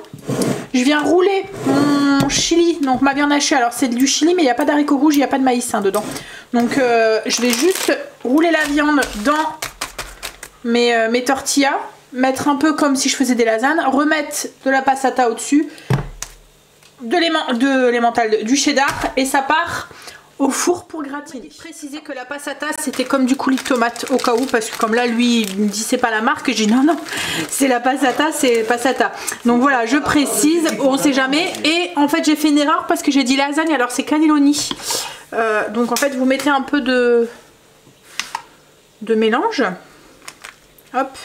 Je viens rouler mon chili, donc ma viande hachée. Alors c'est du chili, mais il n'y a pas d'haricots rouges, il n'y a pas de maïs dedans. Donc je vais juste rouler la viande dans mes tortillas, mettre un peu comme si je faisais des lasagnes, remettre de la passata au-dessus, du cheddar, et ça part au four pour gratiner. Préciser que la passata c'était comme du coulis de tomate au cas où, parce que comme là lui il me dit c'est pas la marque, j'ai dit non c'est la passata, c'est passata. Donc voilà, je précise, on sait jamais. Et en fait j'ai fait une erreur parce que j'ai dit lasagne alors c'est cannelloni. Donc en fait vous mettez un peu de mélange, hop,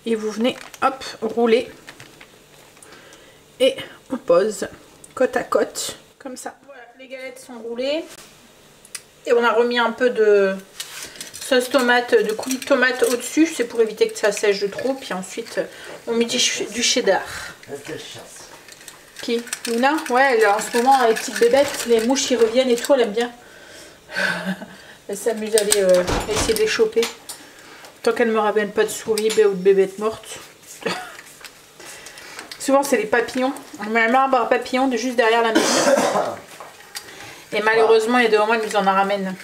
et vous venez hop rouler et on pose côte à côte comme ça. Voilà, les galettes sont roulées et on a remis un peu de sauce tomate, de coulis de tomate au-dessus, c'est pour éviter que ça sèche de trop. Puis ensuite on met du cheddar. Qui? Luna? Ouais, elle, en ce moment les petites bébêtes, les mouches qui reviennent et tout, elle aime bien. Elle s'amuse à essayer de les choper. Tant qu'elle ne me ramène pas de souris ou de bébêtes mortes. Souvent c'est les papillons. On met un arbre à papillons de juste derrière la maison. Et malheureusement il y a des moments ils nous en ramènent.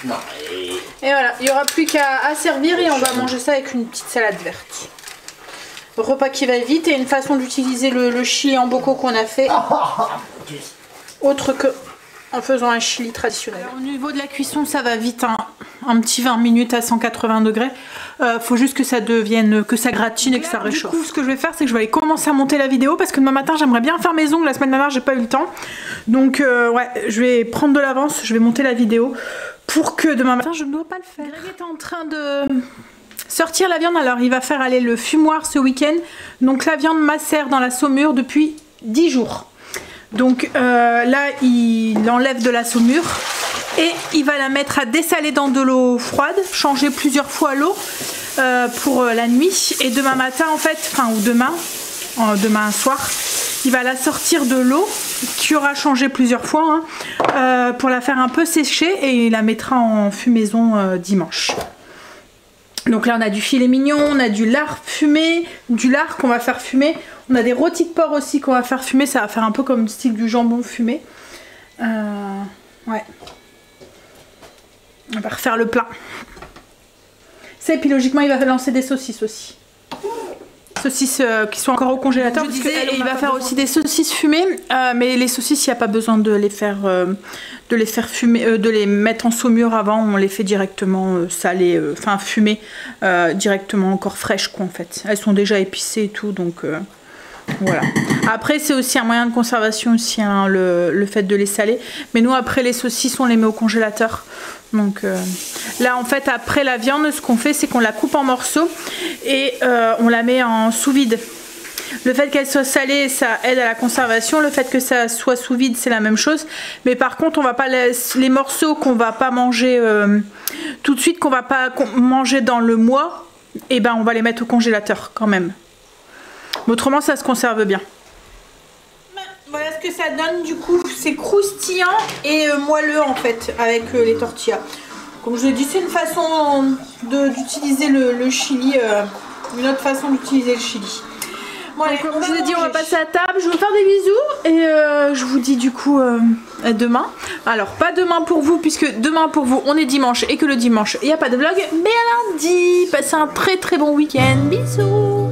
Non, et voilà, il n'y aura plus qu'à servir et on va manger ça avec une petite salade verte. Repas qui va vite et une façon d'utiliser le chili en bocaux qu'on a fait. Autre que en faisant un chili traditionnel. Alors, au niveau de la cuisson ça va vite, hein. Un petit 20 minutes à 180 degrés. Faut juste que ça devienne, que ça gratine et que ça réchauffe. Du coup, ce que je vais faire c'est que je vais aller commencer à monter la vidéo parce que demain matin j'aimerais bien faire mes ongles. La semaine dernière j'ai pas eu le temps. Donc ouais, je vais prendre de l'avance, je vais monter la vidéo pour que demain matin je ne dois pas le faire. Greg est en train de sortir la viande, alors il va faire aller le fumoir ce week-end. Donc la viande macère dans la saumure depuis 10 jours. Donc là il enlève de la saumure et il va la mettre à dessaler dans de l'eau froide, changer plusieurs fois l'eau pour la nuit. Et demain matin en fait, enfin ou demain soir, il va la sortir de l'eau qui aura changé plusieurs fois, hein, pour la faire un peu sécher et il la mettra en fumaison dimanche. Donc là on a du filet mignon, on a du lard fumé, du lard qu'on va faire fumer. On a des rôtis de porc aussi qu'on va faire fumer, ça va faire un peu comme le style du jambon fumé. Ouais. On va refaire le plat. Ça et puis logiquement il va lancer des saucisses aussi. Saucisses qui sont encore au congélateur. Je disais, il va faire aussi des saucisses fumées, mais les saucisses il n'y a pas besoin de les faire fumer, de les mettre en saumure avant. On les fait directement salées, enfin fumées, directement encore fraîches quoi en fait. Elles sont déjà épicées et tout donc voilà. Après c'est aussi un moyen de conservation aussi, hein, le fait de les saler. Mais nous après les saucisses on les met au congélateur. Donc là en fait après la viande ce qu'on fait c'est qu'on la coupe en morceaux et on la met en sous-vide. Le fait qu'elle soit salée ça aide à la conservation, le fait que ça soit sous vide c'est la même chose. Mais par contre on va pas les morceaux qu'on va pas manger tout de suite, qu'on va pas manger dans le mois, et ben on va les mettre au congélateur quand même. Mais autrement ça se conserve bien. Voilà ce que ça donne du coup, c'est croustillant et moelleux en fait avec les tortillas. Comme je vous ai dit c'est une façon d'utiliser le chili, une autre façon d'utiliser le chili. Bon, allez, comme je vous ai dit on va passer à table, je vais vous faire des bisous et je vous dis du coup à demain. Alors pas demain pour vous puisque demain pour vous on est dimanche et que le dimanche il n'y a pas de vlog, mais à lundi. Passez un très très bon week-end, bisous.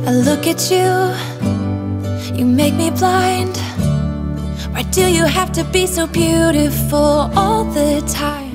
I look at you You make me blind. Why do you have to be so beautiful all the time?